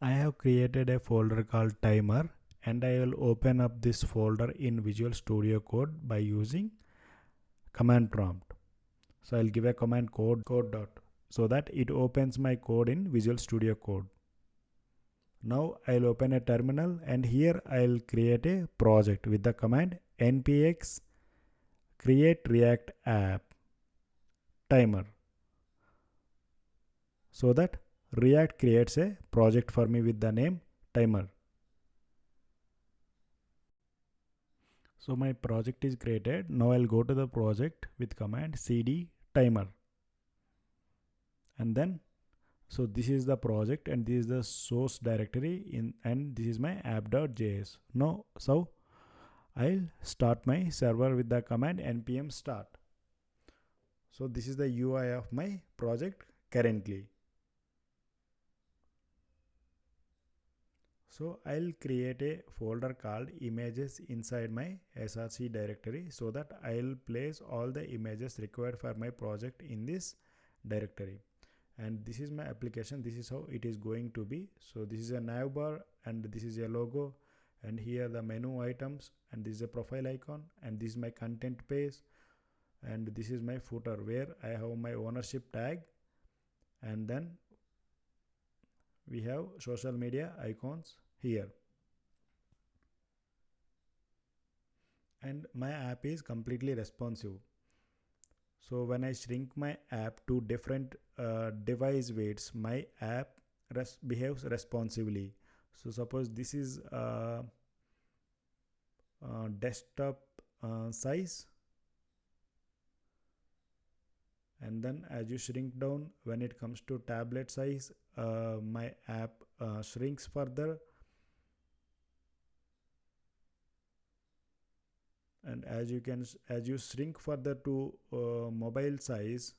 I have created a folder called timer, and I will open up this folder in Visual Studio Code by using command prompt. So I'll give a command code dot so that it opens my code in Visual Studio Code. Now I'll open a terminal, and here I'll create a project with the command npx create react app timer, so that React creates a project for me with the name timer. So my project is created. Now I'll go to the project with command cd timer, and then so this is the project and this is the source directory and this is my app.js. Now so I'll start my server with the command npm start. So this is the UI of my project currently. So I'll create a folder called images inside my src directory, so that I'll place all the images required for my project in this directory. And this is my application. This is how it is going to be. So this is a navbar and this is a logo, and here the menu items, and this is a profile icon, and this is my content page, and this is my footer where I have my ownership tag, and then we have social media icons here. And my app is completely responsive. So when I shrink my app to different device weights, my app behaves responsively. So suppose this is desktop size, and then as you shrink down, when it comes to tablet size, my app shrinks further, and as you shrink further to mobile size,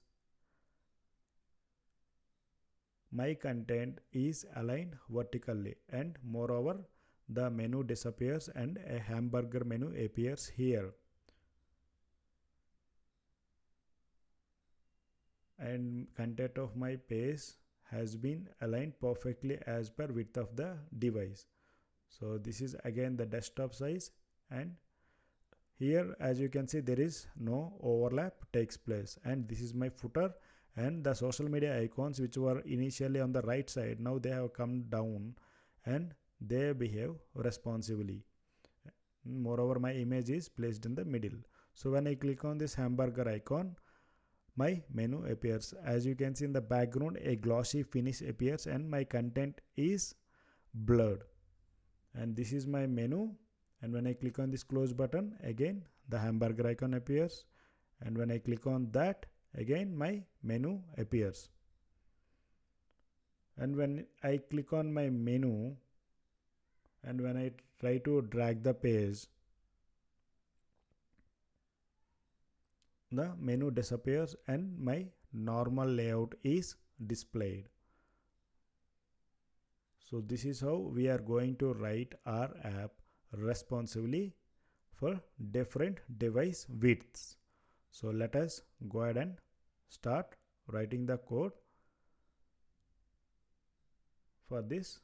my content is aligned vertically, and moreover the menu disappears and a hamburger menu appears here. And content of my page has been aligned perfectly as per width of the device. So this is again the desktop size, and here as you can see there is no overlap takes place, and this is my footer, and the social media icons which were initially on the right side, now they have come down and they behave responsively. Moreover my image is placed in the middle. So when I click on this hamburger icon, my menu appears. As you can see in the background, a glossy finish appears and my content is blurred, and this is my menu. And when I click on this close button, again the hamburger icon appears, and when I click on that, again my menu appears. And when I click on my menu and when I try to drag the page, the menu disappears and my normal layout is displayed. So this is how we are going to write our app responsively for different device widths. So let us go ahead and start writing the code for this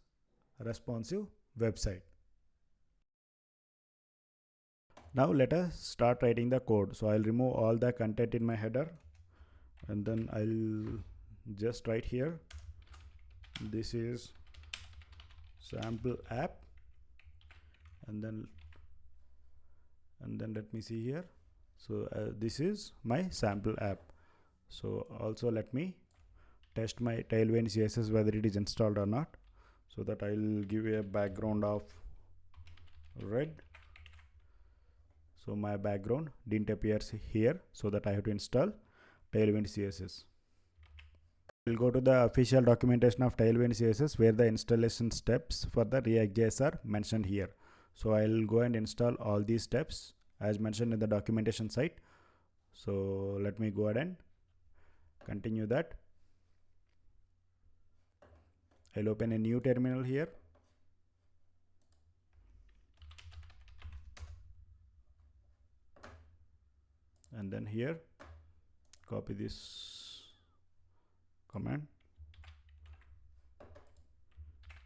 responsive website. Now let us start writing the code. So I'll remove all the content in my header, and then I'll just write here, this is sample app, and then let me see here. So this is my sample app. So also let me test my Tailwind CSS whether it is installed or not, so that I'll give a background of red. So my background didn't appear here, so that I have to install Tailwind CSS. We'll go to the official documentation of Tailwind CSS, where the installation steps for the React.js are mentioned here. So I'll go and install all these steps as mentioned in the documentation site. So let me go ahead and continue that. I'll open a new terminal here. And then here copy this command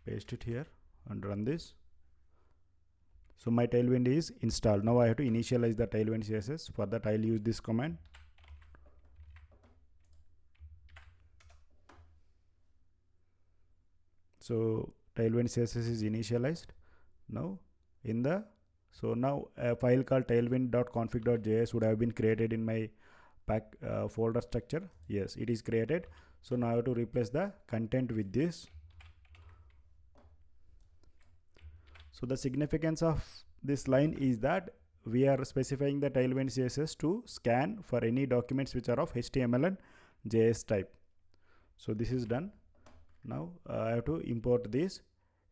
paste it here and run this. So my Tailwind is installed. Now I have to initialize the Tailwind CSS. For that I'll use this command. So Tailwind CSS is initialized. Now in the now a file called tailwind.config.js would have been created in my pack folder structure. Yes, it is created. So now I have to replace the content with this. So the significance of this line is that we are specifying the Tailwind CSS to scan for any documents which are of HTML and JS type. So this is done. Now I have to import this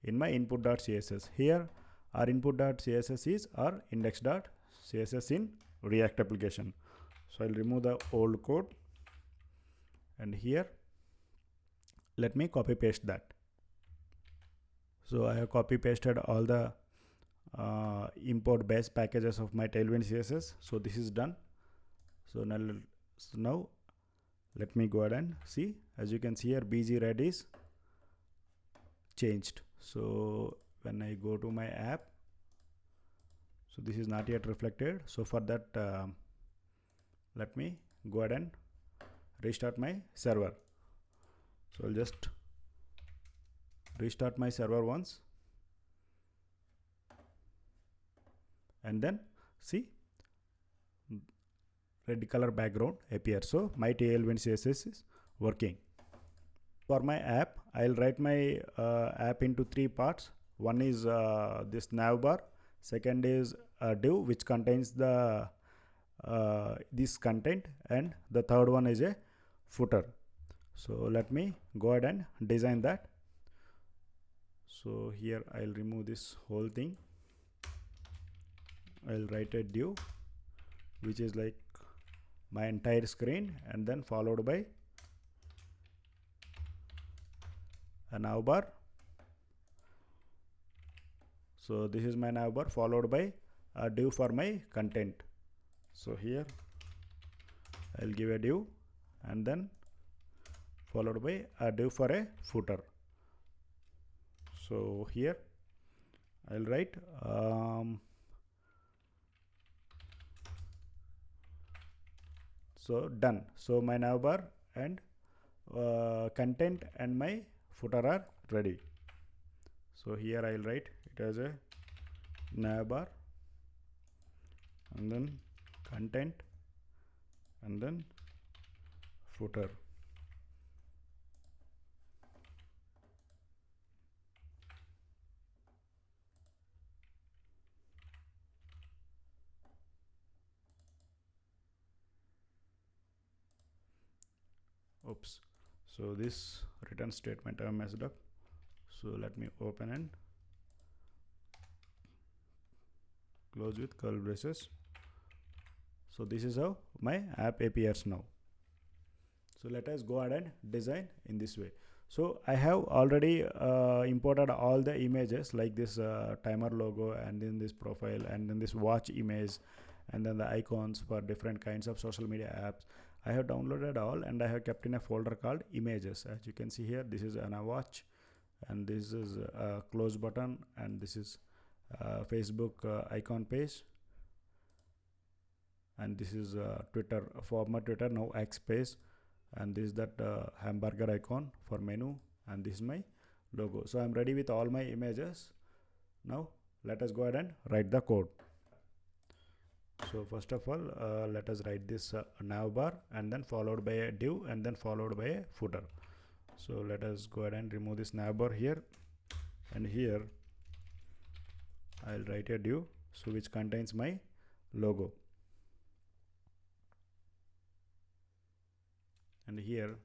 in my input.css. Here our input.css is our index.css in React application. So I'll remove the old code, and here let me copy paste that. So I have copy pasted all the import base packages of my Tailwind CSS. So this is done. So now let me go ahead and see. As you can see here, BG red is changed. So when I go to my app, so this is not yet reflected. So for that let me go ahead and restart my server. So I'll just restart my server once, and then see red color background appears. So my Tailwind CSS is working. For my app, I'll write my app into three parts. One is this navbar, second is a div which contains the this content, and the third one is a footer. So let me go ahead and design that. So here I'll remove this whole thing. I'll write a div which is like my entire screen, and then followed by a navbar. So this is my navbar, followed by a div for my content. So here I'll give a div, and then followed by a div for a footer. So here I'll write so done. So my navbar and content and my footer are ready. So here I'll write it as a navbar, and then content, and then footer. Oops, so this return statement I messed up. So let me open and close with curly braces. So this is how my app appears now. So let us go ahead and design in this way. So I have already imported all the images, like this timer logo, and then this profile, and then this watch image, and then the icons for different kinds of social media apps. I have downloaded all, and I have kept in a folder called images. As you can see here, this is an watch, and this is a close button, and this is Facebook icon page, and this is Twitter, former Twitter, now X page, and this is that hamburger icon for menu, and this is my logo. So I'm ready with all my images. Now let us go ahead and write the code. So first of all, let us write this navbar, and then followed by a div, and then followed by a footer. So let us go ahead and remove this navbar here, and here I'll write a div, so which contains my logo, and here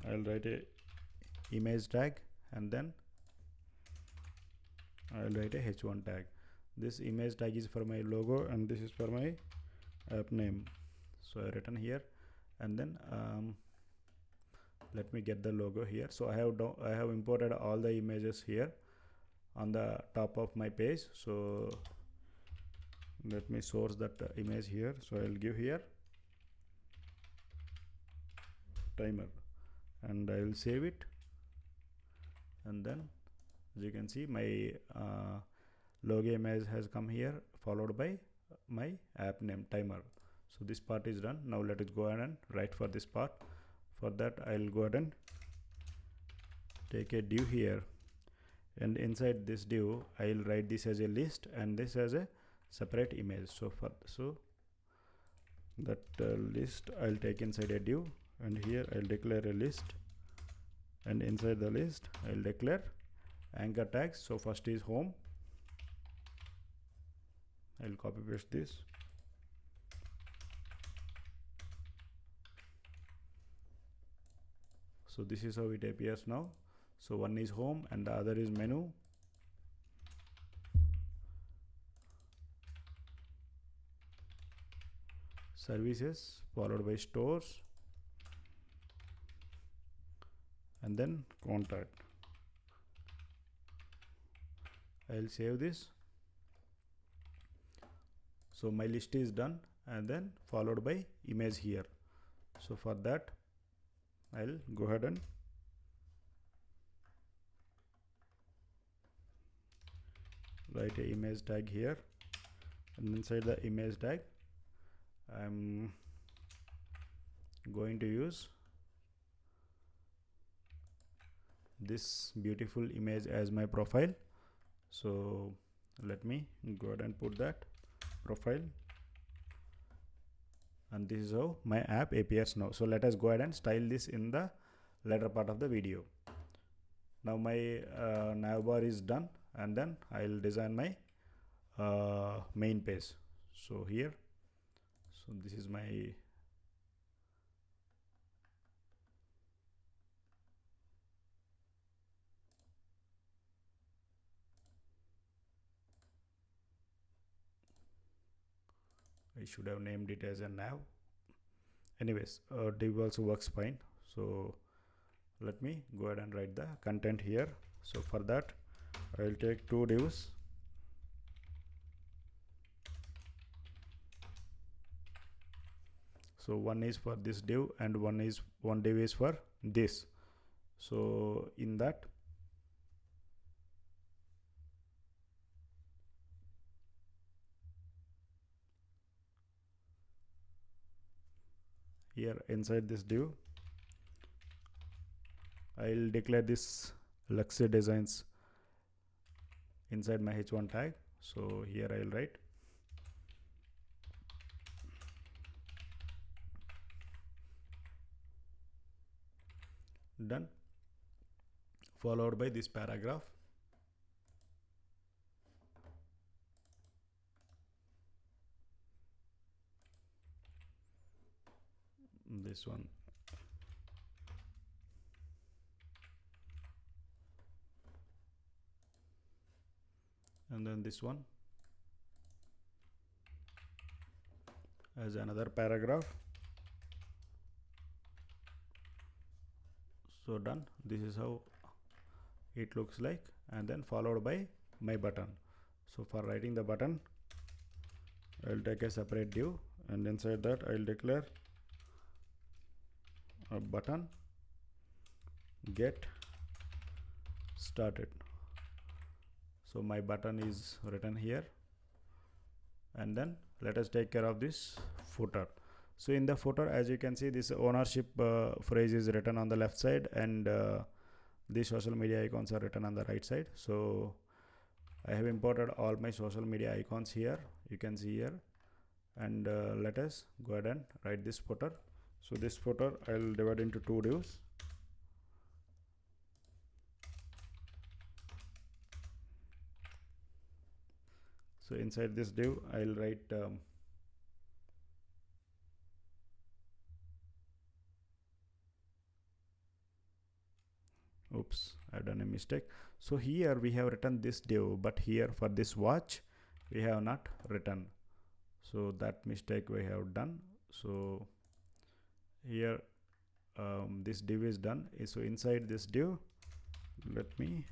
I'll write a image tag, and then I'll write a h1 tag. This image tag is for my logo, and this is for my app name. So I written here, and then let me get the logo here. So I have imported all the images here on the top of my page. So let me source that image here. So I'll give here timer, and I will save it, and then As you can see, my logo image has come here, followed by my app name timer. So this part is done. Now let us go ahead and write for this part. For that, I'll go ahead and take a div here, and inside this div I'll write this as a list and this as a separate image. So that list I'll take inside a div, and here I'll declare a list, and inside the list I'll declare anchor tags. So first is home. I'll copy paste this. So this is how it appears now. So one is home and the other is menu. Services followed by stores, and then contact. I'll save this. So my list is done, and then followed by image here. So for that, I'll go ahead and write a image tag here, and inside the image tag I'm going to use this beautiful image as my profile. So let me go ahead and put that profile, and this is how my app appears now. So let us go ahead and style this in the later part of the video. Now my navbar is done, and then I'll design my main page. So here, so this is my I should have named it as a nav. Anyways, div also works fine. So let me go ahead and write the content here. So for that, I'll take two divs. So one is for this div and one div is for this. So in that, here inside this div, I'll declare this luxury designs inside my h1 tag. So here I'll write done, followed by this paragraph. This one, and then this one as another paragraph. So done. This is how it looks like, and then followed by my button. So for writing the button, I'll take a separate div, and inside that I'll declare a button get started. So my button is written here, and then let us take care of this footer. So in the footer, as you can see, this ownership phrase is written on the left side, and the social media icons are written on the right side. So I have imported all my social media icons here, you can see here, and let us go ahead and write this footer. So this footer I'll divide into two divs. So inside this div I'll write oops, I've done a mistake. So here we have written this div, but here for this watch we have not written. So that mistake we have done. So here this div is done. So inside this div, let me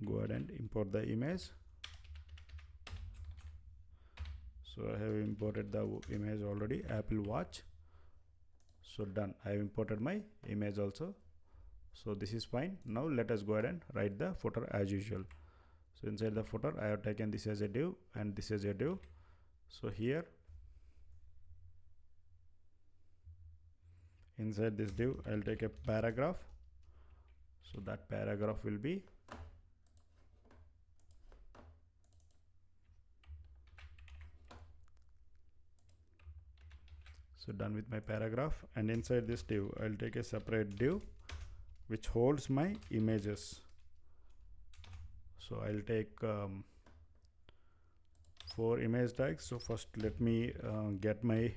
go ahead and import the image. So I have imported the image already, Apple Watch. So done, I have imported my image also. So this is fine. Now let us go ahead and write the footer as usual. So inside the footer I have taken this as a div and this as a div. So here inside this div I'll take a paragraph. So that paragraph will be so done with my paragraph, and inside this div I'll take a separate div which holds my images. So I'll take 4 image tags. So first let me get my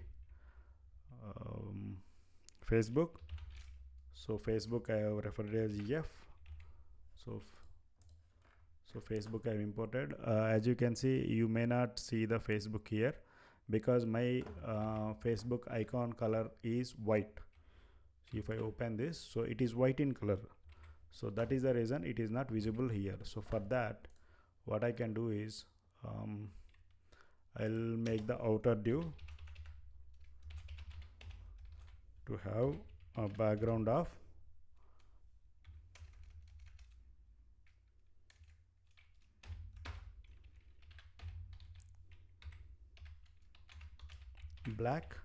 Facebook. So Facebook I have referred as F. So Facebook I have imported. As you can see, you may not see the Facebook here because my Facebook icon color is white. So if I open this, so it is white in color. So that is the reason it is not visible here. So for that, what I can do is I'll make the outer div to have a background of black,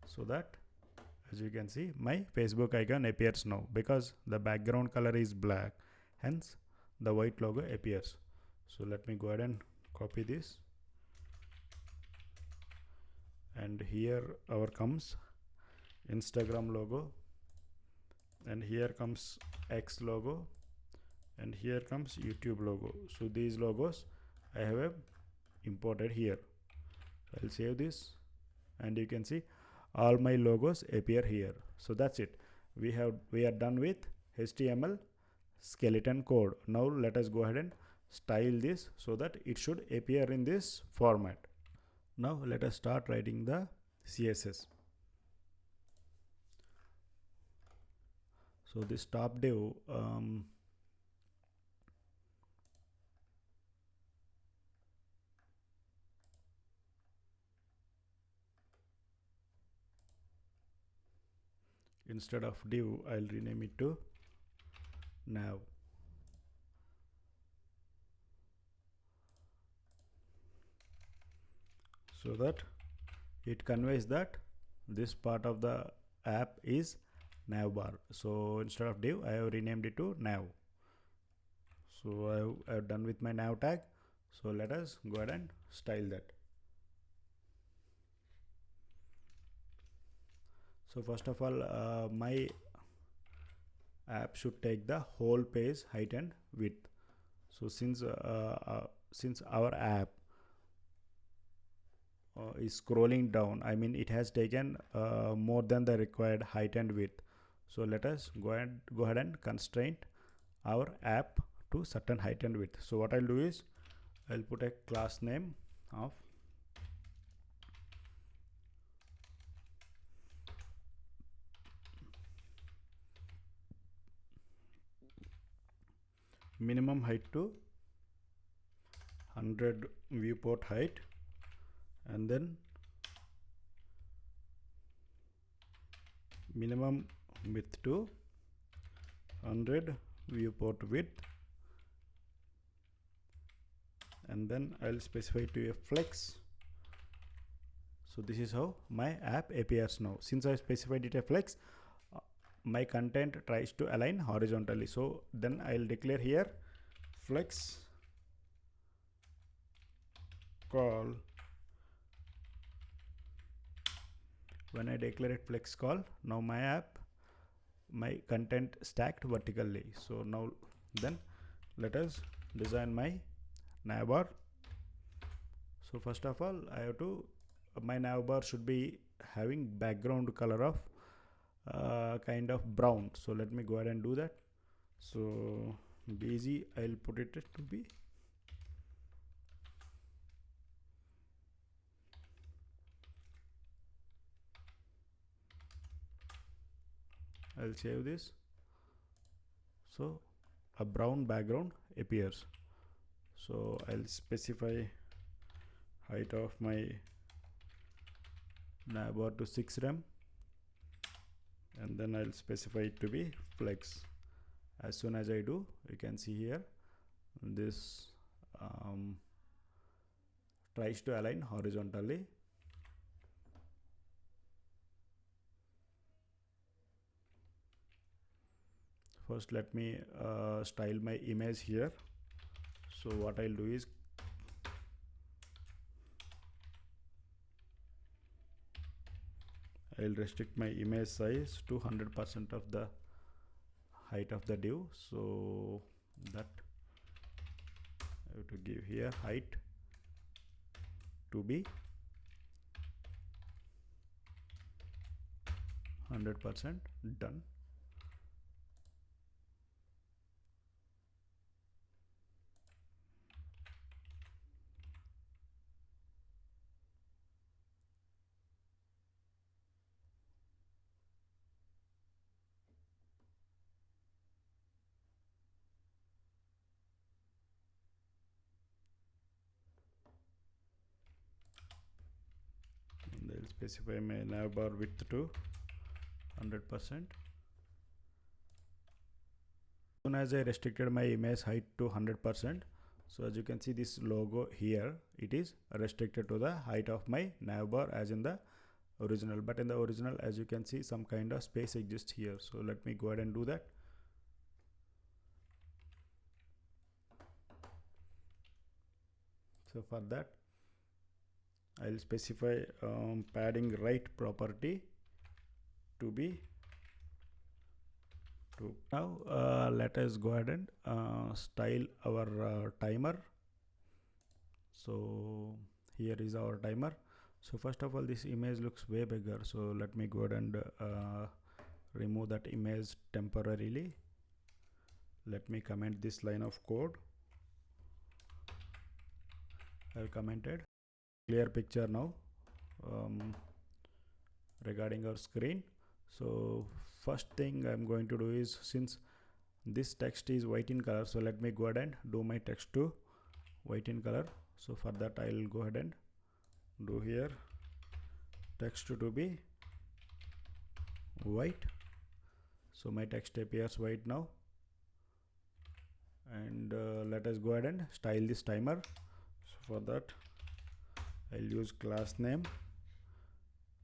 so that as you can see my Facebook icon appears now because the background color is black, hence the white logo appears. So let me go ahead and copy this, and here our comes Instagram logo, and here comes X logo, and here comes YouTube logo. So these logos I have imported here. I'll save this, and you can see all my logos appear here. So that's it. We are done with HTML skeleton code. Now let us go ahead and style this so that it should appear in this format. Now let us start writing the CSS. So this top div instead of div I'll rename it to nav. So that it conveys that this part of the app is nav bar. So instead of div I have renamed it to nav. So I have done with my nav tag. So let us go ahead and style that. So first of all, my app should take the whole page height and width. So since our app is scrolling down, I mean it has taken more than the required height and width. So let us go ahead and constrain our app to certain height and width. So what I'll do is I'll put a class name of minimum height to 100 viewport height, and then minimum width to 100 viewport width, and then I'll specify to a flex. So this is how my app appears now. Since I specified it a flex, my content tries to align horizontally. So then I'll declare here flex call. When I declare it flex call, now my app, my content stacked vertically. So now then let us design my navbar. So first of all I have to, my navbar should be having background color of kind of brown. So let me go ahead and do that. So busy, I'll put it to be I'll save this. So a brown background appears. So I'll specify height of my navbar to 6 rem, and then I'll specify it to be flex. As soon as I do, you can see here this tries to align horizontally. First let me style my image here. So what I'll do is I'll restrict my image size to 100% of the height of the div. So that I have to give here height to be 100%. Done. And I'll specify my navbar width to 100%. Soon as I restricted my image height to 100%, so as you can see this logo here, it is restricted to the height of my navbar as in the original, but in the original, as you can see, some kind of space exists here. So let me go ahead and do that. So for that I'll specify padding right property to be 2. Now let us go ahead and style our timer. So here is our timer. So first of all, this image looks way bigger, so let me go ahead and remove that image temporarily. Let me comment this line of code. I've commented. Clear picture now regarding our screen. So first thing I'm going to do is, since this text is white in color, so let me go ahead and do my text to white in color. So for that I'll go ahead and do here text to be white. So my text appears white now. And let us go ahead and style this timer. So for that I'll use class name,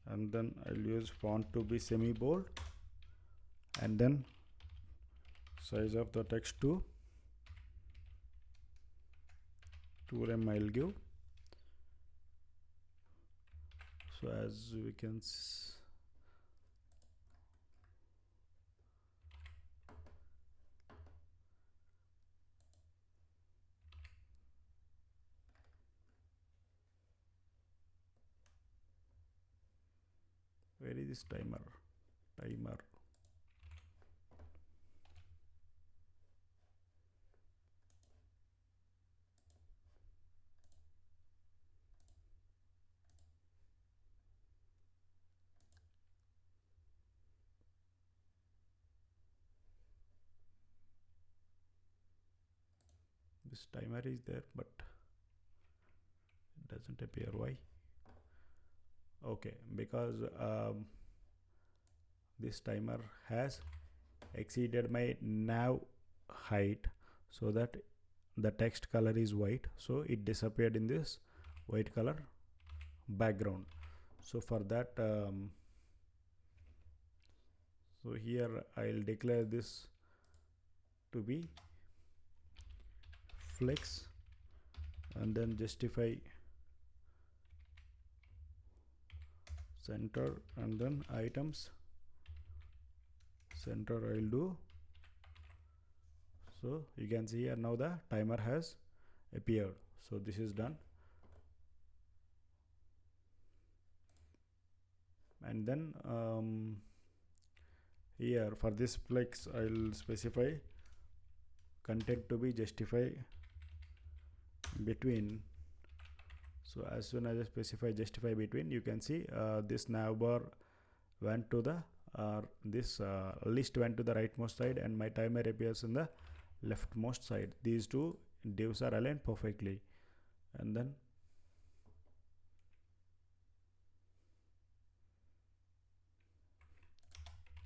and then I'll use font to be semi bold, and then size of the text to 2 rem I'll give. So as we can where is this timer? This timer is there, but it doesn't appear. Why? Okay, because this timer has exceeded my nav height, so that the text color is white, so it disappeared in this white color background. So for that so here I'll declare this to be flex, and then justify center, and then items center I'll do. So you can see here now the timer has appeared. So this is done. And then here for this flex I'll specify content to be justify between. So as soon as I specify justify between, you can see this navbar went to the this list went to the rightmost side, and my timer appears in the leftmost side. These two divs are aligned perfectly. And then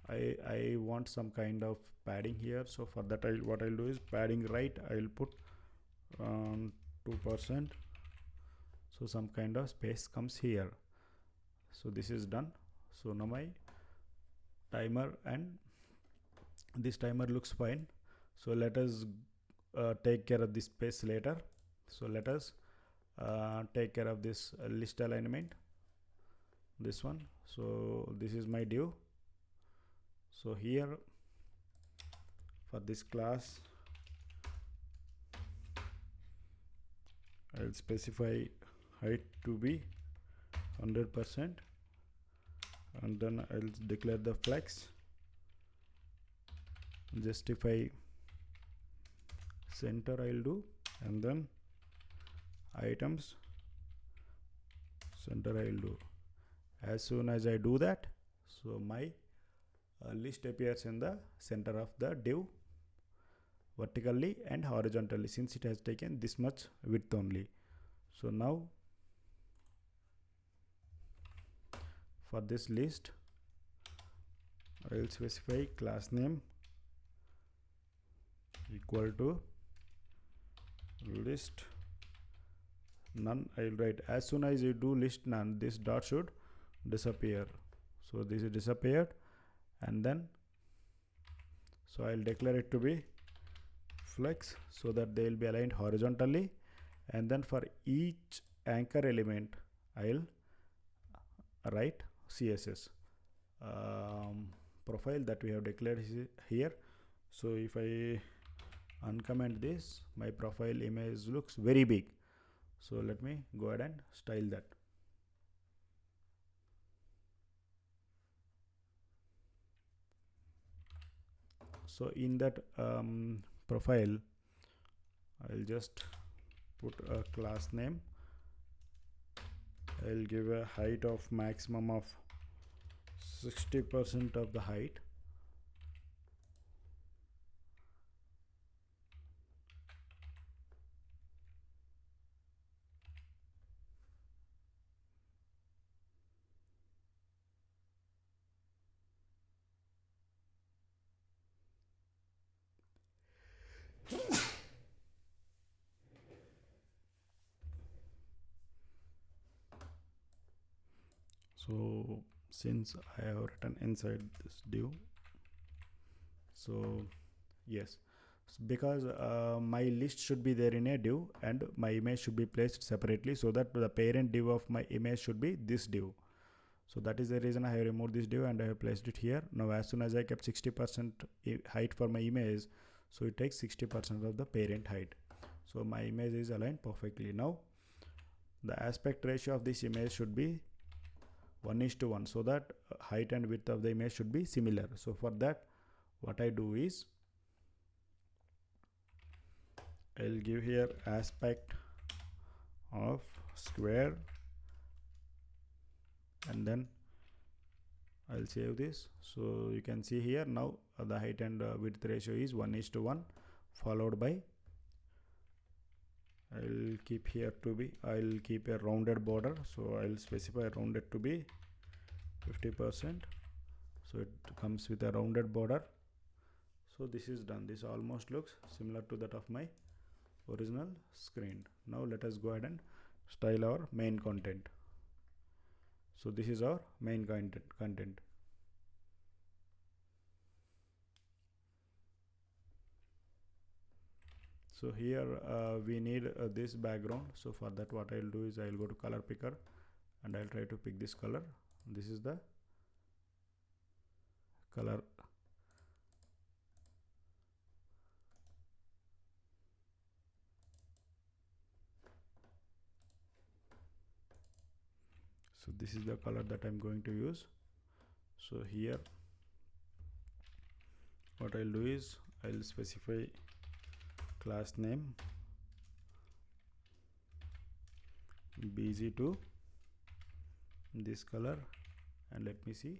I want some kind of padding here. So for that, what I'll do is padding right. I'll put 2%. So some kind of space comes here. So this is done. So now my timer, and this timer looks fine. So let us take care of this space later. So let us take care of this list alignment, this one. So this is my div. So here for this class I'll specify height to be 100%, and then I'll declare the flex, justify center I'll do, and then items center I'll do. As soon as I do that, so my list appears in the center of the div vertically and horizontally, since it has taken this much width only. So now for this list I will specify class name equal to list none. I will write, as soon as you do list none, this dot should disappear. So this is disappeared, and then so I'll declare it to be flex, so that they will be aligned horizontally. And then for each anchor element I'll write CSS profile that we have declared here. So if I uncomment this, my profile image looks very big. So let me go ahead and style that. So in that profile I'll just put a class name. I'll give a height of maximum of 60% of the height. So since I have written inside this div, so yes, because my list should be there in a div and my image should be placed separately, so that the parent div of my image should be this div. So that is the reason I have removed this div and I have placed it here. Now as soon as I kept 60% height for my image, so it takes 60% of the parent height. So my image is aligned perfectly. Now the aspect ratio of this image should be 1:1, so that height and width of the image should be similar. So for that, what I do is I'll give here aspect of square, and then I'll save this. So you can see here now the height and width ratio is 1:1, followed by I'll keep here to be, I'll keep a rounded border. So I'll specify rounded to be 50%. So it comes with a rounded border. So this is done. This almost looks similar to that of my original screen. Now let us go ahead and style our main content. So this is our main content. So here we need this background. So for that, what I'll do is I'll go to color picker and I'll try to pick this color. This is the color. So this is the color that I'm going to use. So here what I'll do is I'll specify class name bg2 this color, and let me see.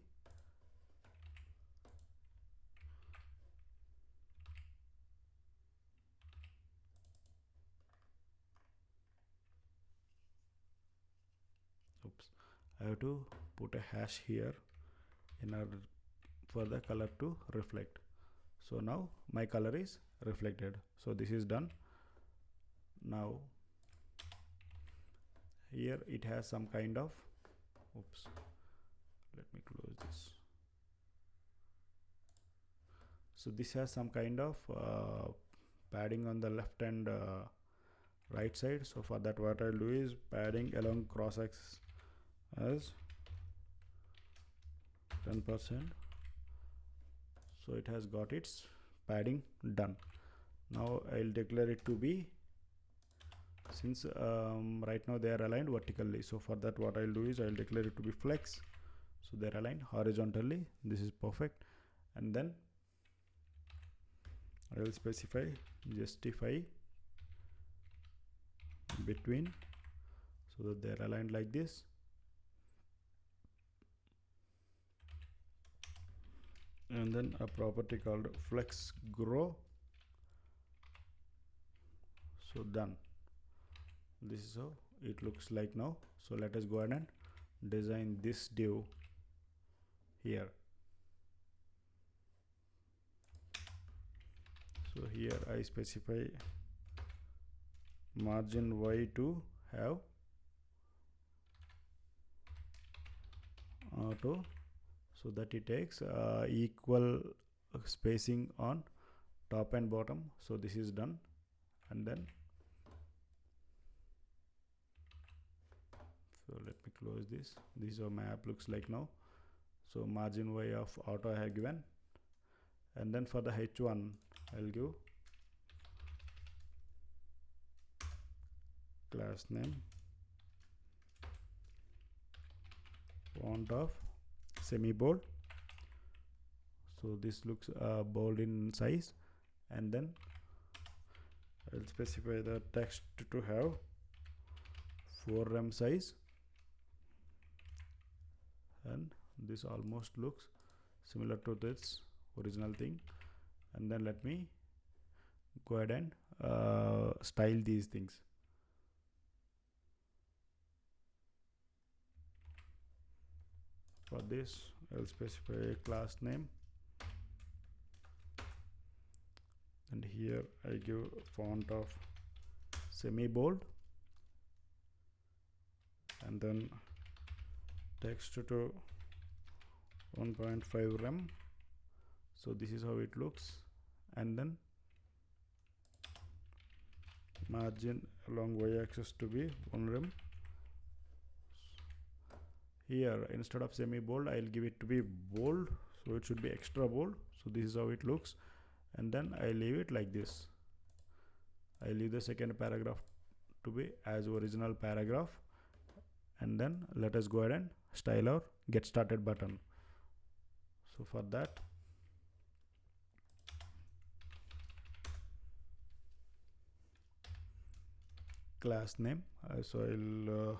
Oops, I have to put a hash here in order for the color to reflect. So now my color is reflected. So this is done. Now here it has some kind of, oops, let me close this. So this has some kind of padding on the left and right side. So for that, what I'll do is padding along cross axis as 10%. So it has got its padding done. Now I'll declare it to be, since right now they are aligned vertically, so for that what I'll do is I'll declare it to be flex, so they're aligned horizontally. This is perfect. And then I will specify justify between, so that they're aligned like this. And then a property called flex grow. So done. This is how it looks like now. So let us go ahead and design this div here. So here I specify margin y to have auto, so that it takes equal spacing on top and bottom. So this is done. And then so let me close this. This is how my app looks like now. So margin y of auto I have given, and then for the h1 I'll give class name, font of semi bold. So this looks bold in size. And then I'll specify the text to have 4 rem size, and this almost looks similar to this original thing. And then let me go ahead and style these things. For this I'll specify a class name, and here I give font of semi bold, and then text to 1.5 rem. So this is how it looks. And then margin along y axis to be 1 rem. Here instead of semi bold I'll give it to be bold, so it should be extra bold. So this is how it looks. And then I leave it like this. I leave the second paragraph to be as original paragraph. And then let us go ahead and style our get started button. So for that, class name, so I'll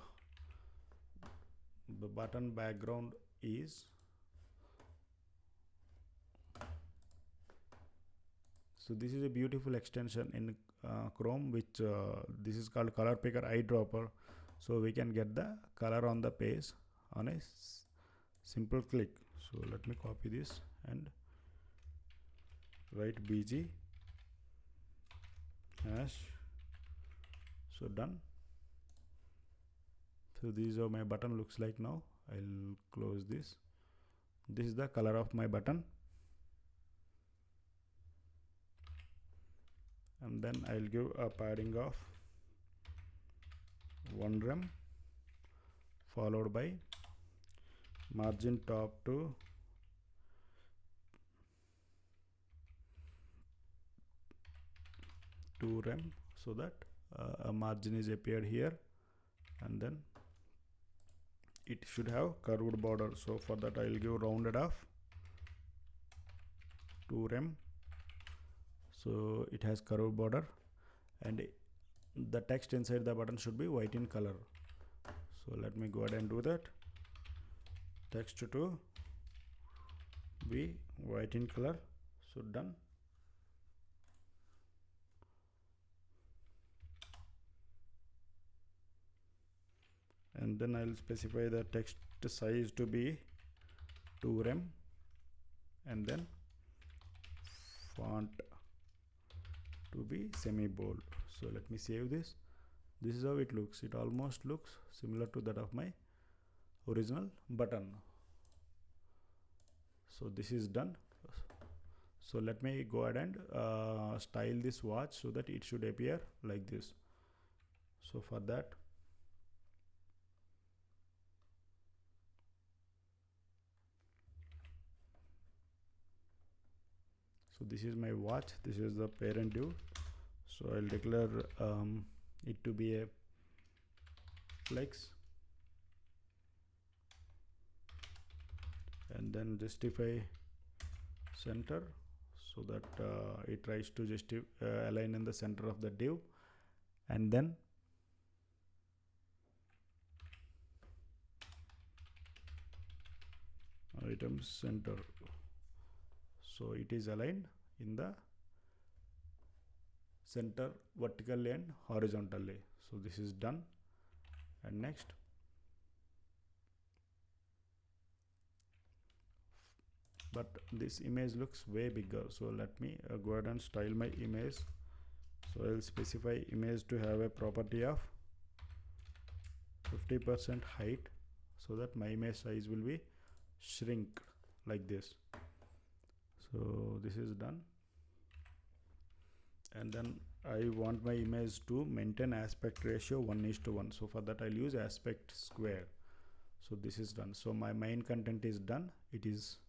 the button background is, so this is a beautiful extension in Chrome, which this is called color picker eyedropper. So we can get the color on the page on a simple click. So let me copy this and write bg hash. So done. So this is how my button looks like now. I'll close this. This is the color of my button. And then I'll give a padding of 1 rem, followed by margin top to 2 rem, so that a margin is appeared here. And then it should have curved border. So for that I'll give rounded off 2 rem. So it has curved border, and the text inside the button should be white in color. So let me go ahead and do that. Text to be white in color. So done. And then I'll specify the text size to be 2 rem, and then font to be semi bold. So let me save this. This is how it looks. It almost looks similar to that of my original button. So this is done. So let me go ahead and style this watch so that it should appear like this. So for that, so this is my watch, this is the parent div. So I'll declare it to be a flex, and then justify center so that it tries to just align in the center of the div, and then item center, so it is aligned in the center vertically and horizontally. So this is done. And next, but this image looks way bigger, so let me go ahead and style my image. So I'll specify image to have a property of 50% height, so that my image size will be shrink like this. So this is done. And then I want my image to maintain aspect ratio 1:1. So for that I'll use aspect square. So this is done. So my main content is done. It is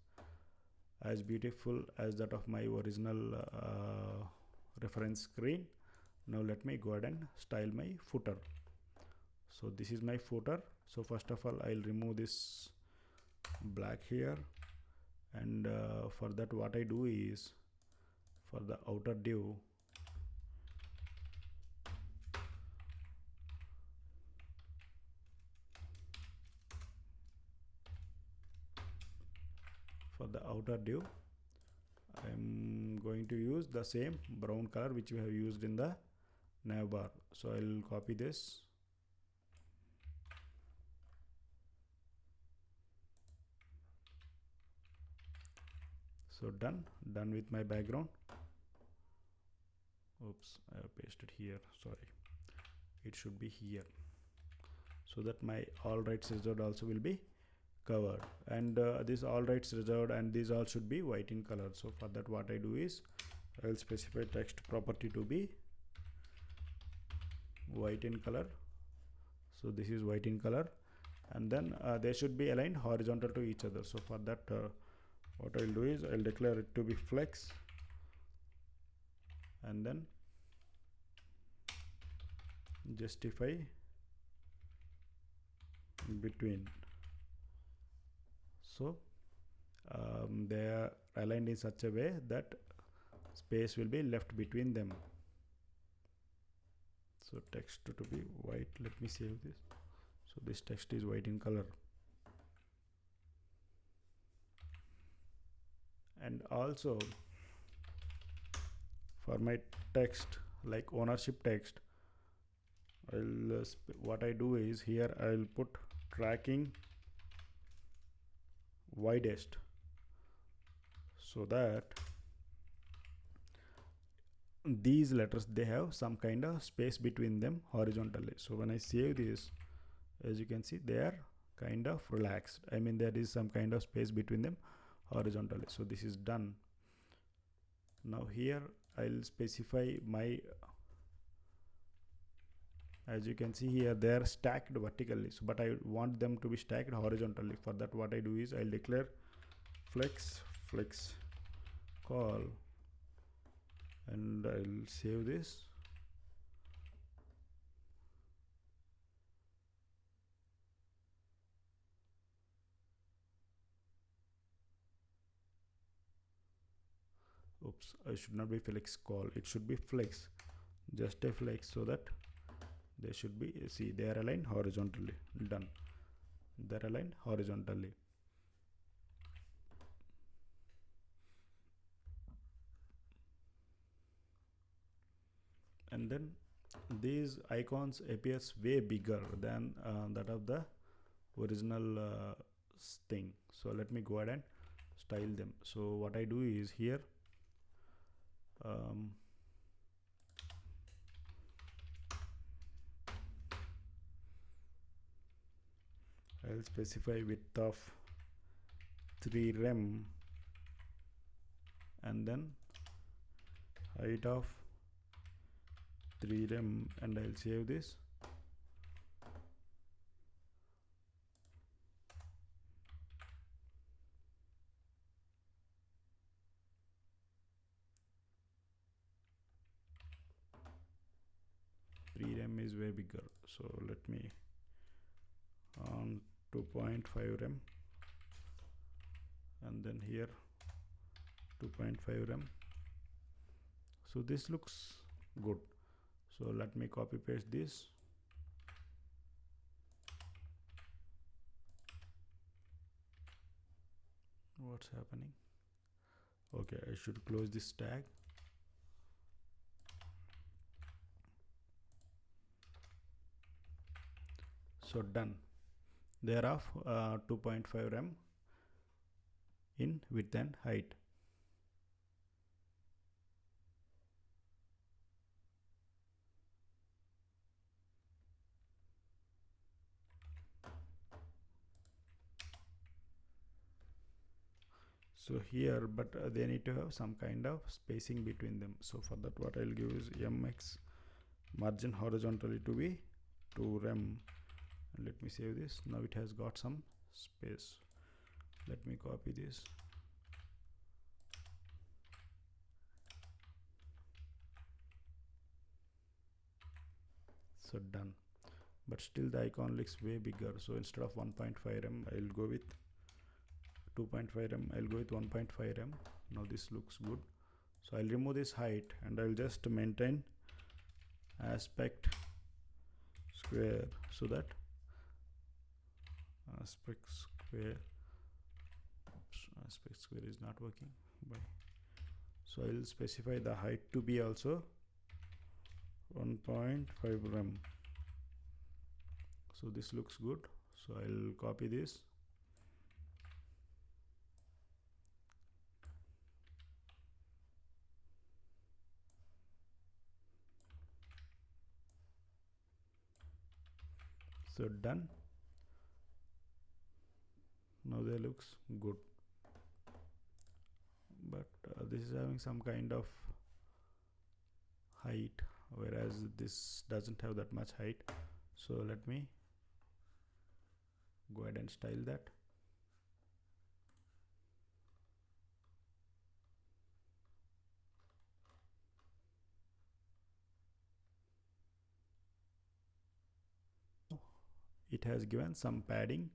as beautiful as that of my original reference screen. Now let me go ahead and style my footer. So this is my footer. So first of all, I'll remove this black here, and for that what I do is, for the outer div, I'm going to use the same brown color which we have used in the nav bar. So I'll copy this. So done with my background. Oops, I have pasted here, sorry. It should be here, so that my all rights reserved also will be covered, and this all rights reserved and these all should be white in color. So for that what I do is, I'll specify text property to be white in color. So this is white in color, and then they should be aligned horizontal to each other. So for that what I'll do is, I'll declare it to be flex, and then justify between. So they are aligned in such a way that space will be left between them. So text to be white. Let me save this. So this text is white in color. And also for my text, like ownership text, I'll what I do is, here I'll put tracking widest, so that these letters, they have some kind of space between them horizontally. So when I save this, as you can see, they are kind of relaxed. I mean, there is some kind of space between them horizontally. So this is done. Now here I'll specify my, as you can see here, they are stacked vertically, so but I want them to be stacked horizontally. For that what I do is, I'll declare flex call, and I'll save this. Oops, I should not be flex call, it should be flex, just a flex, so that they should be, see, they are aligned horizontally. Done, they're aligned horizontally. And then these icons appears way bigger than that of the original thing. So let me go ahead and style them. So what I do is here I'll specify width of 3 rem and then height of 3 rem, and I'll save this. Rem is way bigger, so let me on 2.5 rem and then here 2.5 rem. So this looks good. So let me copy paste this. What's happening? Okay, I should close this tag. So done. Thereof 2.5 rem in width and height. So here, but they need to have some kind of spacing between them. So for that, what I'll give is mx margin horizontally to be 2 rem. And let me save this. Now it has got some space. Let me copy this. So done. But still the icon looks way bigger. So instead of 1.5 rem, I'll go with 2.5 rem. I'll go with 1.5 rem. Now this looks good. So I'll remove this height and I'll just maintain aspect square, so that aspect square is not working. So I'll specify the height to be also 1.5 rem. So this looks good. So I'll copy this. So done. Now they looks good, but this is having some kind of height, whereas this doesn't have that much height. So let me go ahead and style that. It has given some padding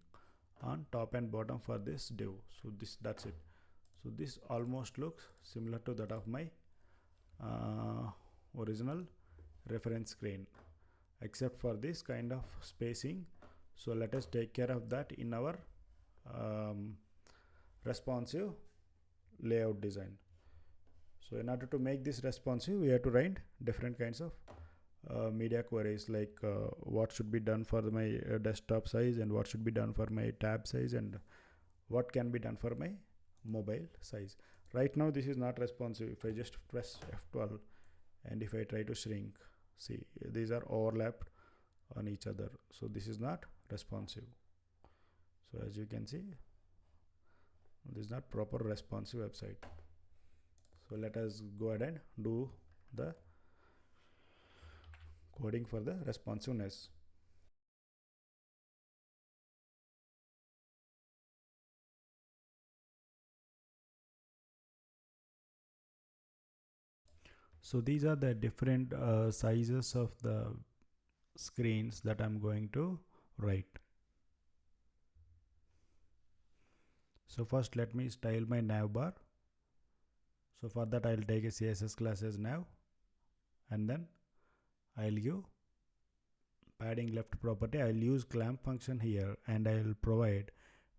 on top and bottom for this div. So that's it. So this almost looks similar to that of my original reference screen, except for this kind of spacing. So let us take care of that in our responsive layout design. So in order to make this responsive, we have to write different kinds of media queries, like what should be done for my desktop size, and what should be done for my tab size, and what can be done for my mobile size. Right now this is not responsive. If I just press F12 and if I try to shrink, see, these are overlapped on each other. So this is not responsive. So as you can see, this is not proper responsive website. So let us go ahead and do the coding for the responsiveness. So these are the different sizes of the screens that I'm going to write. So first let me style my nav bar. So for that I'll take a CSS class as nav, and then I'll give padding left property. I'll use clamp function here, and I'll provide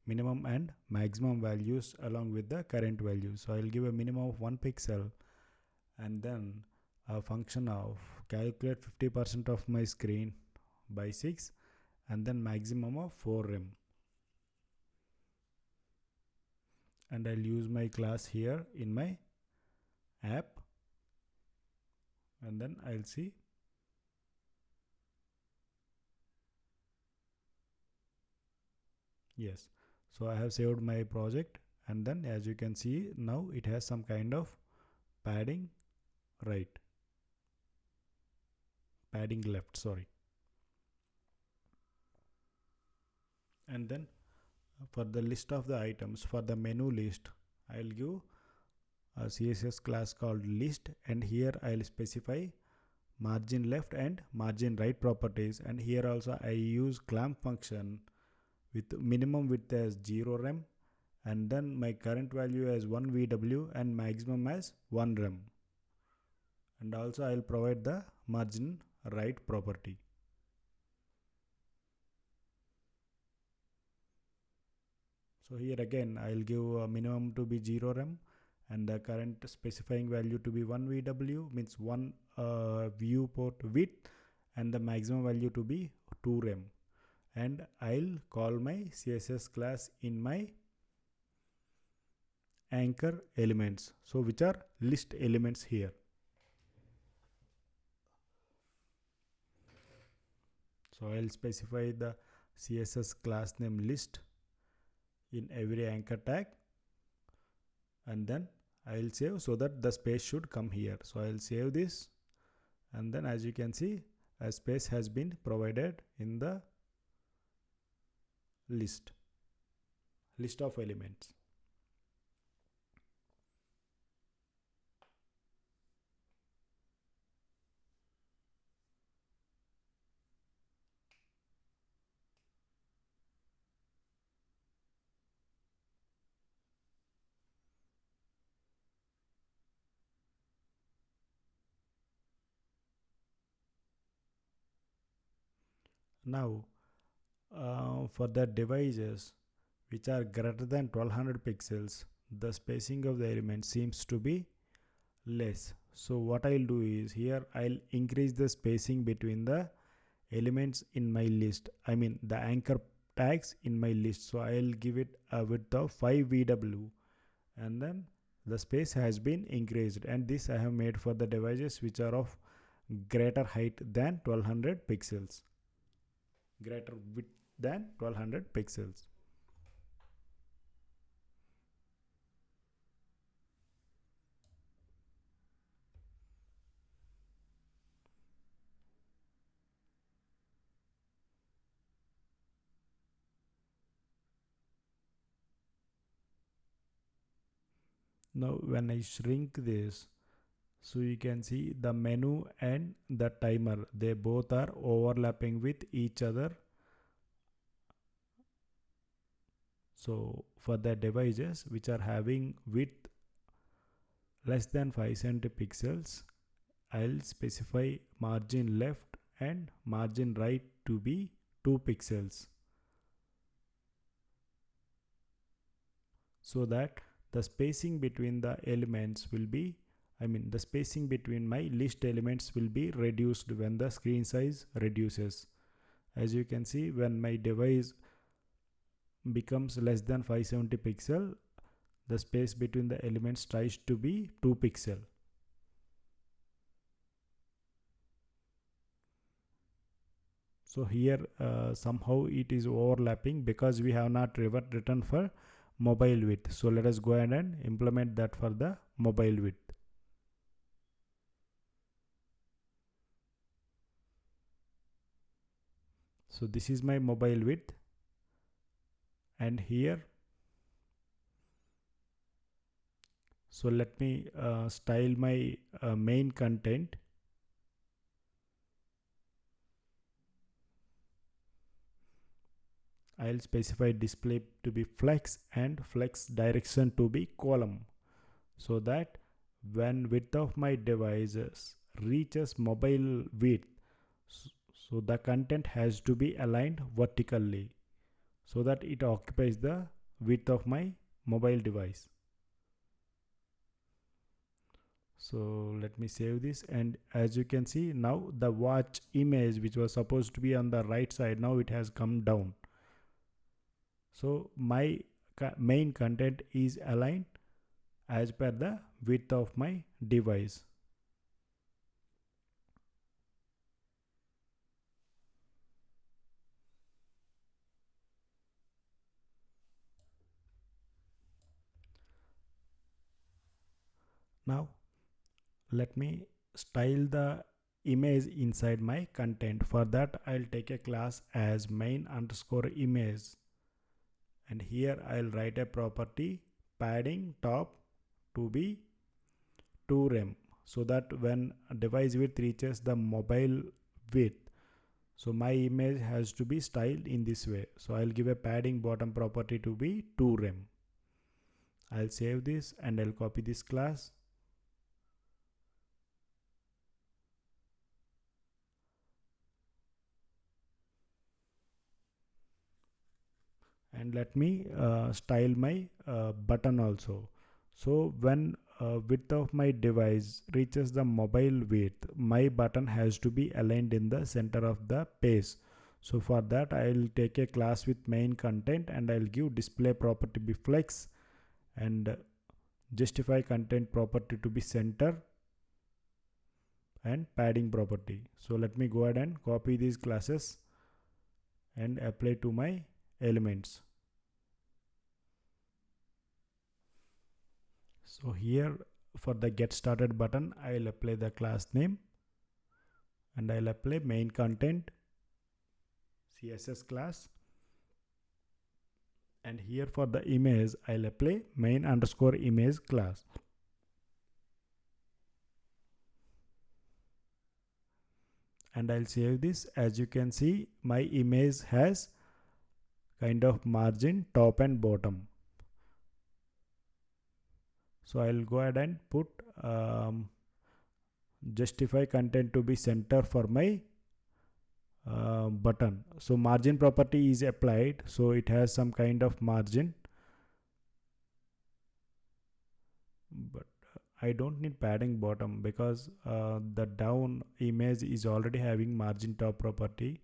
minimum and maximum values along with the current value. So I'll give a minimum of 1 pixel, and then a function of calculate 50% of my screen by 6, and then maximum of 4 rem. and I'll use my class here in my app, and then I'll see. Yes, so I have saved my project, and then as you can see now it has some kind of padding right, padding left, sorry. And then for the list of the items, for the menu list, I'll give a CSS class called list, and here I'll specify margin left and margin right properties, and here also I use clamp function with minimum width as 0 rem, and then my current value as 1 VW and maximum as 1 rem, and also I'll provide the margin right property. So here again I'll give a minimum to be 0 rem and the current specifying value to be 1 VW, means 1 viewport width, and the maximum value to be 2 rem, and I'll call my CSS class in my anchor elements, so which are list elements here. So I'll specify the CSS class name list in every anchor tag, and then I'll save so that the space should come here. So I'll save this, and then as you can see a space has been provided in the list of elements. Now for the devices which are greater than 1200 pixels, the spacing of the element seems to be less. So what I'll do is here I'll increase the spacing between the elements in my list, I mean the anchor tags in my list. So I'll give it a width of 5 VW, and then the space has been increased, and this I have made for the devices which are of greater height than 1200 pixels, greater width than 1200 pixels. Now when I shrink this, so you can see the menu and the timer, they both are overlapping with each other. So for the devices which are having width less than 570 pixels, I'll specify margin left and margin right to be 2 pixels, so that the spacing between the elements will be, I mean the spacing between my list elements will be reduced when the screen size reduces. As you can see, when my device becomes less than 570 pixel, the space between the elements tries to be 2 pixel. So here somehow it is overlapping because we have not written for mobile width. So let us go ahead and implement that for the mobile width. So this is my mobile width, and here, so let me style my main content. I'll specify display to be flex and flex direction to be column, so that when width of my devices reaches mobile width, so the content has to be aligned vertically so that it occupies the width of my mobile device. So let me save this, and as you can see now the watch image which was supposed to be on the right side, now it has come down. So my main content is aligned as per the width of my device. Now let me style the image inside my content. For that I'll take a class as main underscore image, and here I'll write a property padding top to be 2 rem, so that when device width reaches the mobile width, so my image has to be styled in this way. So I'll give a padding bottom property to be 2 rem. I'll save this and I'll copy this class. And let me style my button also. So when width of my device reaches the mobile width, my button has to be aligned in the center of the page. So for that I'll take a class with main content and I'll give display property be flex and justify content property to be center and padding property. So let me go ahead and copy these classes and apply to my elements. So here for the get started button, I'll apply the class name and I'll apply main content CSS class, and here for the image I'll apply main underscore image class. And I'll save this. As you can see, my image has kind of margin top and bottom. So I'll go ahead and put justify content to be center for my button. So margin property is applied, so it has some kind of margin, but I don't need padding bottom because the down image is already having margin top property.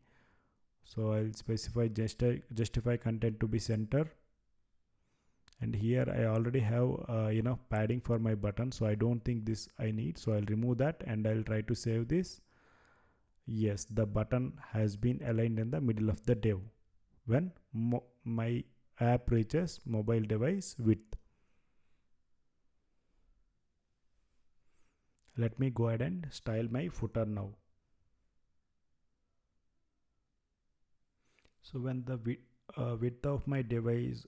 So I'll specify justify content to be center, and here I already have enough padding for my button, so I don't think this I need. So I'll remove that and I'll try to save this. Yes, the button has been aligned in the middle of the div when my app reaches mobile device width. Let me go ahead and style my footer now. So when the width of my device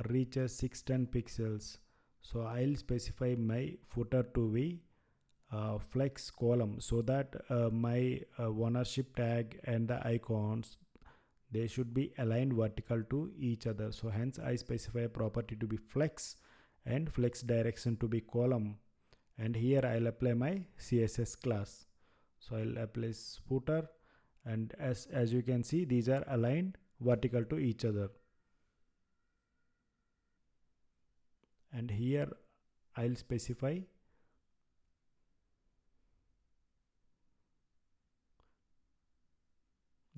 reaches 610 pixels, so I'll specify my footer to be flex column, so that my ownership tag and the icons, they should be aligned vertical to each other. So hence I specify a property to be flex and flex direction to be column, and here I'll apply my CSS class. So I'll apply footer, and as you can see, these are aligned vertical to each other. And here I'll specify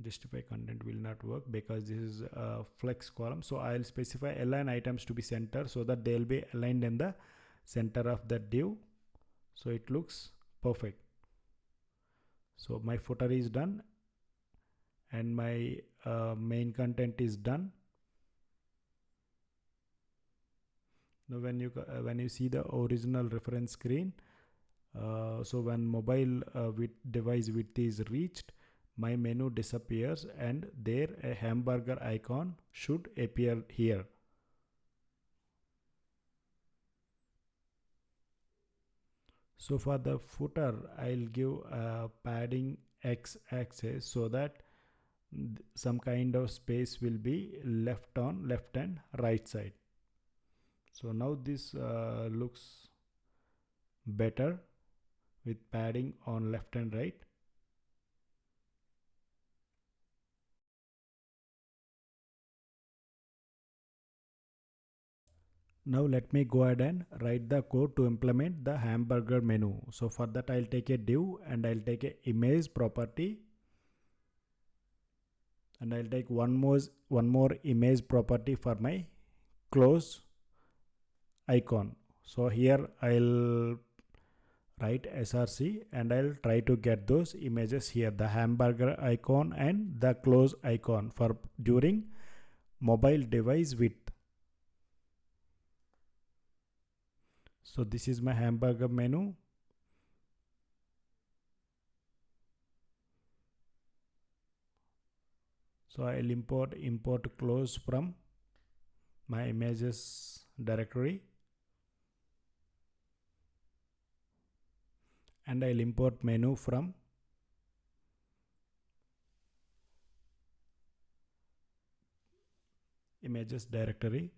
justify content will not work because this is a flex column. So I'll specify align items to be center, so that they'll be aligned in the center of the div, so it looks perfect. So my footer is done and my main content is done. Now when you see the original reference screen, so when mobile device width is reached, my menu disappears and there a hamburger icon should appear here. So for the footer, I'll give padding x axis, so that some kind of space will be left on left and right side. So now this looks better with padding on left and right. Now let me go ahead and write the code to implement the hamburger menu. So for that I'll take a div and I'll take a image property and I'll take one more image property for my close icon. So here I'll write src and I'll try to get those images here, the hamburger icon and the close icon for during mobile device width. So this is my hamburger menu. So I'll import close from my images directory, and I'll import menu from images directory.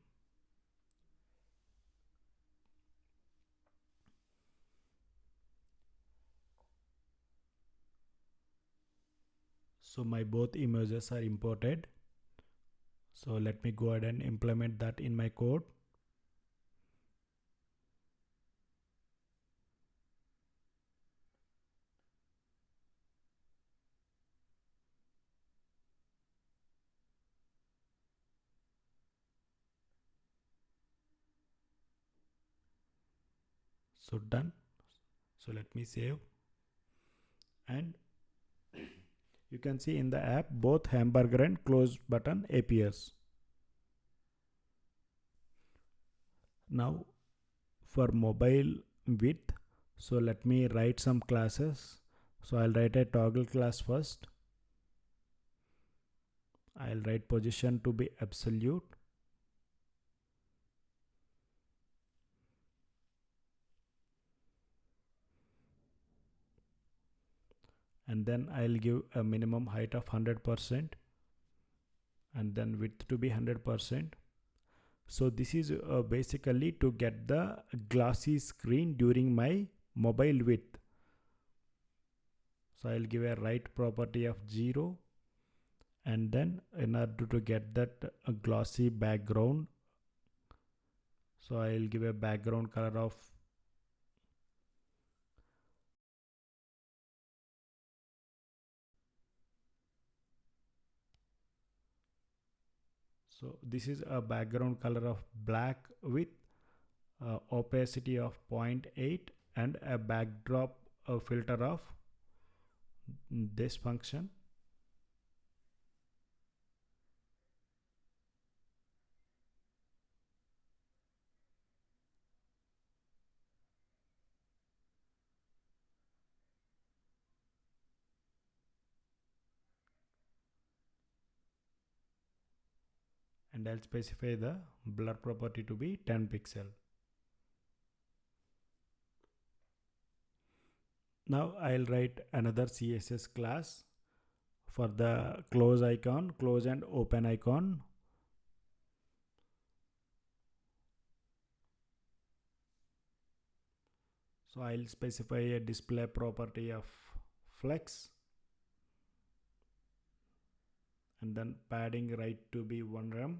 So my both images are imported. So let me go ahead and implement that in my code. So done. So let me save, and you can see in the app both hamburger and close button appears. Now for mobile width, so let me write some classes. So I'll write a toggle class first. I'll write position to be absolute. And then I'll give a minimum height of 100% and then width to be 100%. So this is basically to get the glossy screen during my mobile width. So I'll give a right property of 0, and then in order to get that glossy background, so I'll give a background color of so this is a background color of black with opacity of 0.8 and a backdrop filter of this function. And I'll specify the blur property to be 10 pixel. Now I'll write another CSS class for the close icon, close and open icon. So I'll specify a display property of flex, and then padding right to be 1 rem.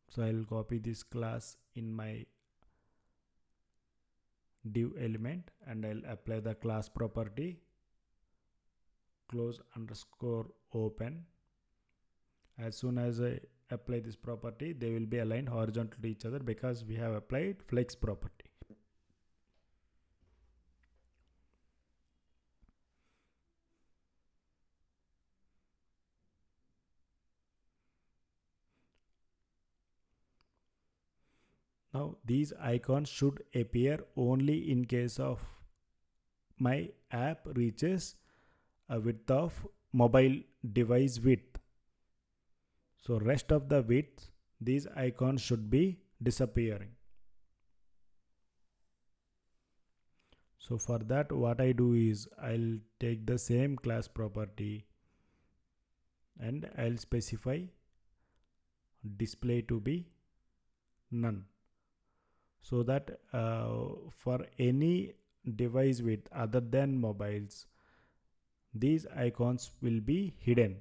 So I'll copy this class in my div element and I'll apply the class property close underscore open. As soon as I apply this property, they will be aligned horizontal to each other because we have applied flex property. Now these icons should appear only in case of my app reaches a width of mobile device width. So rest of the width, these icons should be disappearing. So for that, what I do is I'll take the same class property and I'll specify display to be none, so that for any device width other than mobiles, these icons will be hidden.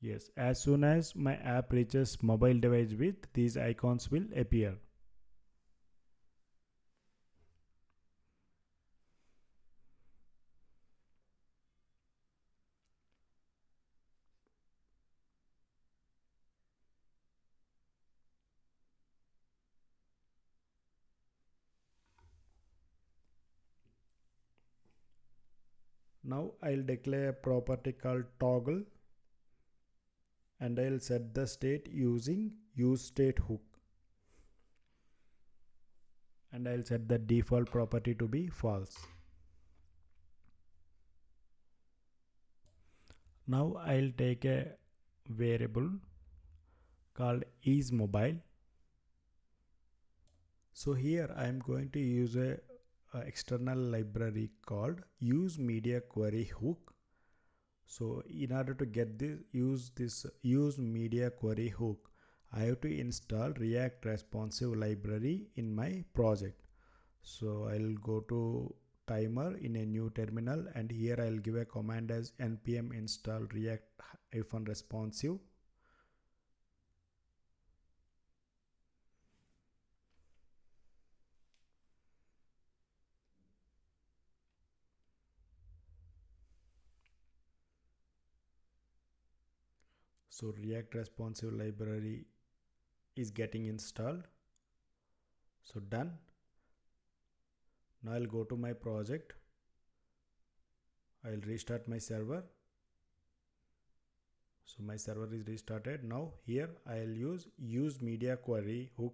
Yes, as soon as my app reaches mobile device width, these icons will appear. Now I'll declare a property called toggle, and I'll set the state using useStateHook, and I'll set the default property to be false. Now I'll take a variable called isMobile. So here I am going to use a external library called useMediaQueryHook. So in order to get this useMediaQueryHook, I have to install React responsive library in my project. So I'll go to timer in a new terminal, and here I'll give a command as npm install react-responsive. So React responsive library is getting installed. So done. Now I'll go to my project. I'll restart my server. So my server is restarted. Now here I'll use media query hook.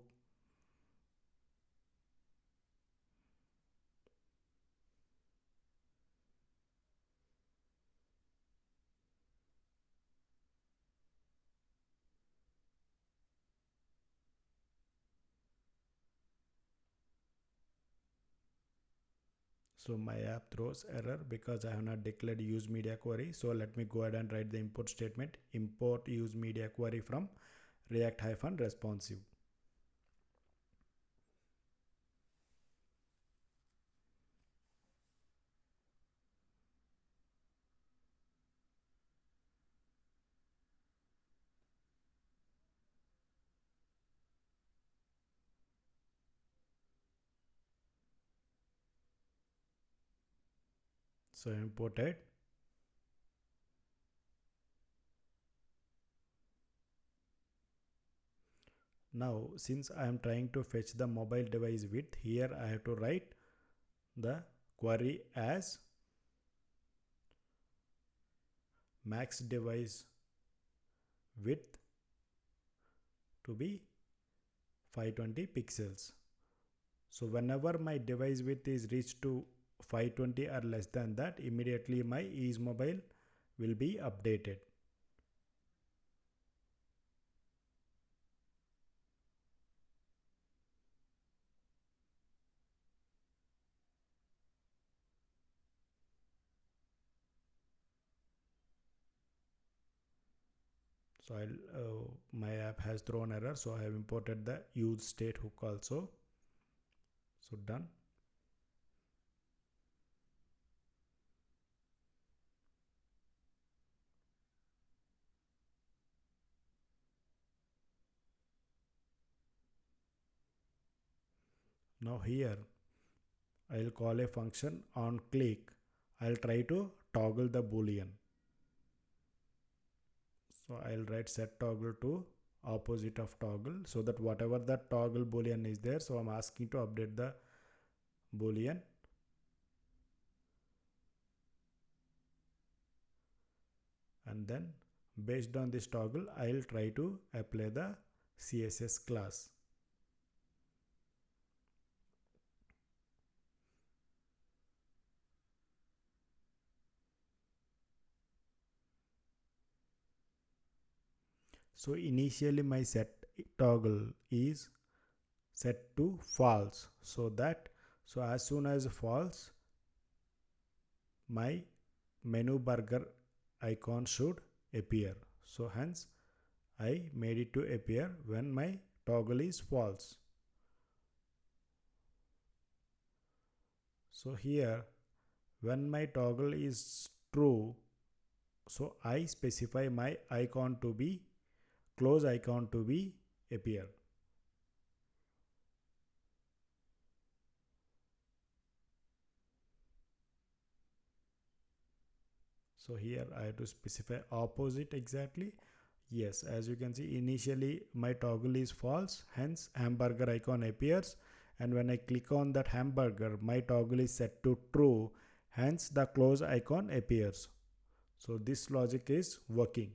So my app throws error because I have not declared use media query. So let me go ahead and write the import statement. Import use media query from react-responsive. So imported. Now since I am trying to fetch the mobile device width, here I have to write the query as max device width to be 520 pixels. So whenever my device width is reached to 520 or less than that, immediately my isMobile will be updated. So my app has thrown error, so I have imported the use state hook also. So done. Now here I'll call a function on click. I'll try to toggle the boolean. So I'll write set toggle to opposite of toggle, so that whatever the toggle boolean is there, so I'm asking to update the boolean. And then based on this toggle, I'll try to apply the CSS class. So initially my set toggle is set to false, so as soon as false, my menu burger icon should appear. So hence I made it to appear when my toggle is false. So here when my toggle is true, So I specify my icon to be close icon to be appear. So here I have to specify opposite exactly. Yes, as you can see, initially my toggle is false, hence hamburger icon appears, and when I click on that hamburger, my toggle is set to true, hence the close icon appears. So this logic is working.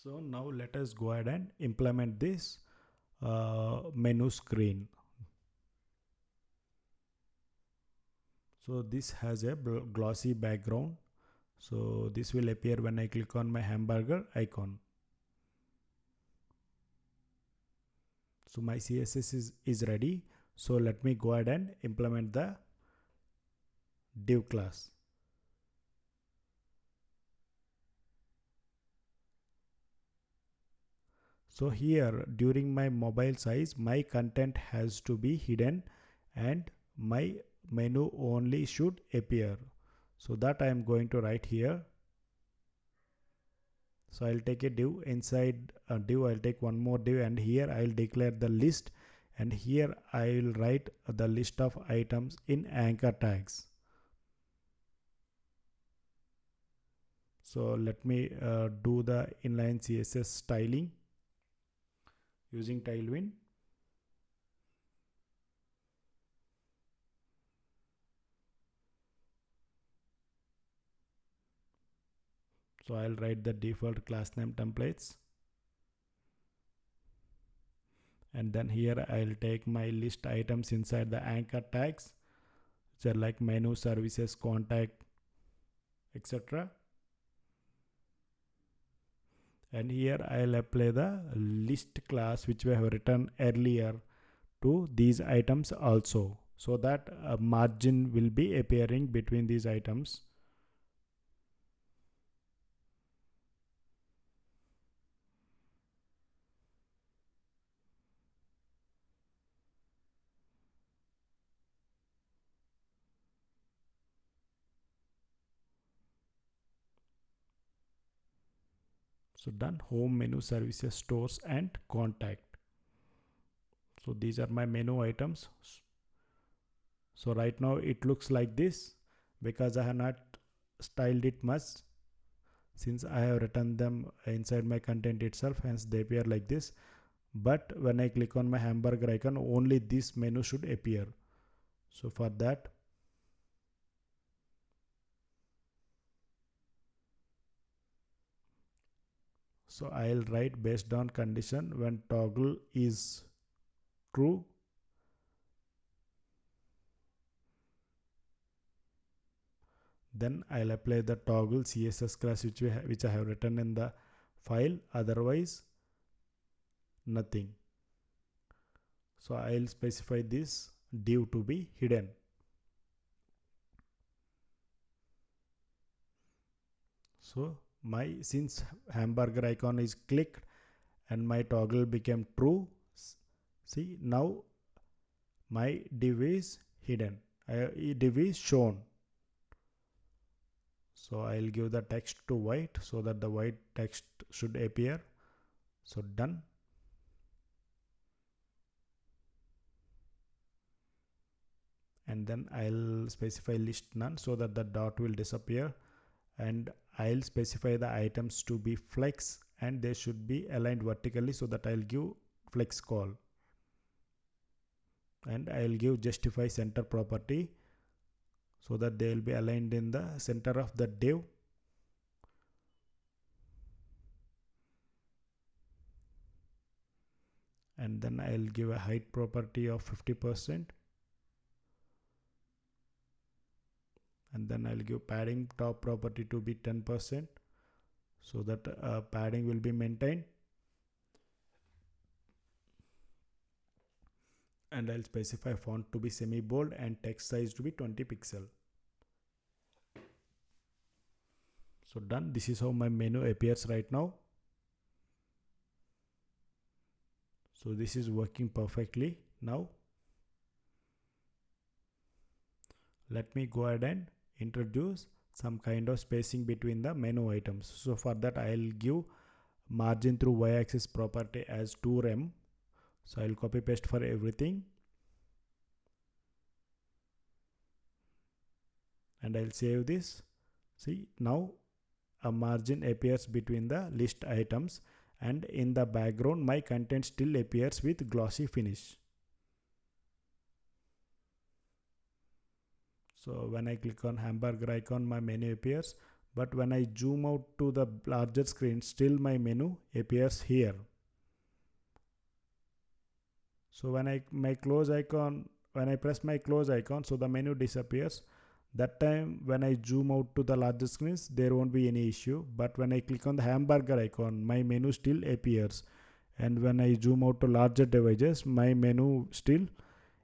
So now let us go ahead and implement this menu screen. So this has a glossy background. So this will appear when I click on my hamburger icon. So my CSS is ready. So let me go ahead and implement the div class. So here during my mobile size, my content has to be hidden and my menu only should appear. So that I am going to write here. So I'll take a div, inside a div I'll take one more div, and here I'll declare the list, and here I'll write the list of items in anchor tags. So let me do the inline CSS styling using Tailwind. So I'll write the default class name templates, and then here I'll take my list items inside the anchor tags, which are like menu, services, contact, etc. And here I'll apply the list class which we have written earlier to these items also, so that a margin will be appearing between these items. So done. Home, menu, services, stores, and contact. So these are my menu items. So right now it looks like this because I have not styled it much, since I have written them inside my content itself, hence they appear like this. But when I click on my hamburger icon, only this menu should appear. So for that, so I'll write based on condition when toggle is true, then I'll apply the toggle CSS class which I have written in the file, otherwise nothing. So I'll specify this div to be hidden. So since hamburger icon is clicked and my toggle became true, see now my div is hidden, div is shown. So I'll give the text to white so that the white text should appear. So done. And then I'll specify list none so that the dot will disappear, and I'll specify the items to be flex and they should be aligned vertically, so that I'll give flex call, and I'll give justify center property so that they will be aligned in the center of the div. and then I'll give a height property of 50%, and then I'll give padding top property to be 10% so that padding will be maintained, and I'll specify font to be semi bold and text size to be 20 pixel. So done. This is how my menu appears right now. So this is working perfectly. Now let me go ahead and introduce some kind of spacing between the menu items. So for that I'll give margin through y-axis property as 2rem. So I'll copy paste for everything, and I'll save this. See, now a margin appears between the list items, and in the background my content still appears with glossy finish. So when I click on hamburger icon, my menu appears, but when I zoom out to the larger screen, still my menu appears here. So when I press my close icon, so the menu disappears. That time when I zoom out to the larger screens, there won't be any issue, but when I click on the hamburger icon, my menu still appears, and when I zoom out to larger devices, my menu still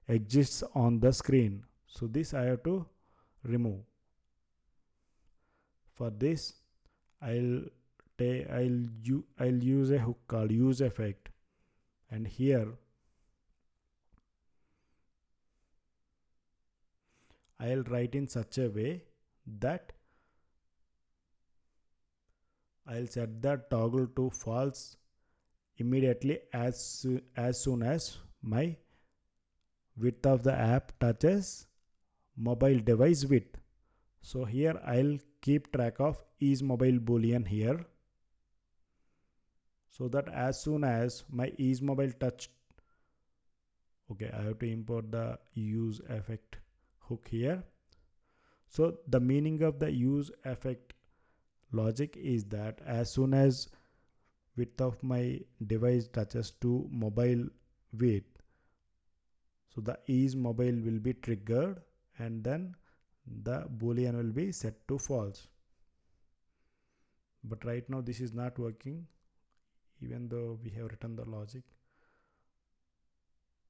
exists on the screen. So this I have to remove. For this I'll use a hook called use effect, and here I'll write in such a way that I'll set the toggle to false immediately as soon as my width of the app touches mobile device width. So here I'll keep track of is mobile boolean here, so that as soon as my is mobile touch, okay, I have to import the use effect hook here. So the meaning of the use effect logic is that as soon as width of my device touches to mobile width, so the is mobile will be triggered, and then the boolean will be set to false. But right now this is not working, even though we have written the logic.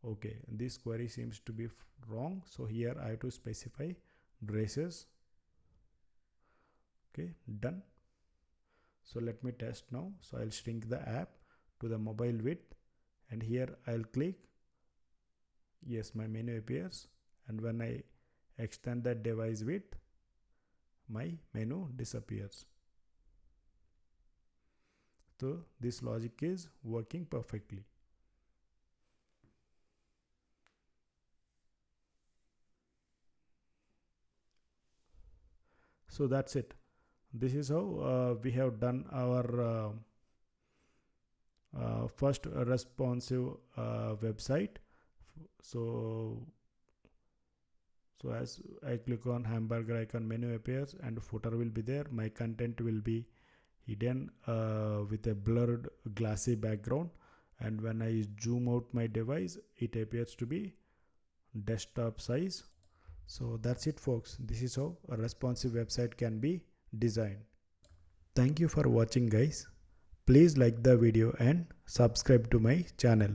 Okay, this query seems to be wrong, so here I have to specify braces. Okay, done. So let me test now. So I'll shrink the app to the mobile width, and here I'll click. Yes, my menu appears, and when I extend that device width, my menu disappears. So this logic is working perfectly. So that's it. This is how we have done our first responsive website. So as I click on hamburger icon, menu appears and footer will be there. My content will be hidden with a blurred glassy background, and when I zoom out my device, it appears to be desktop size. So that's it, folks. This is how a responsive website can be designed. Thank you for watching, guys. Please like the video and subscribe to my channel.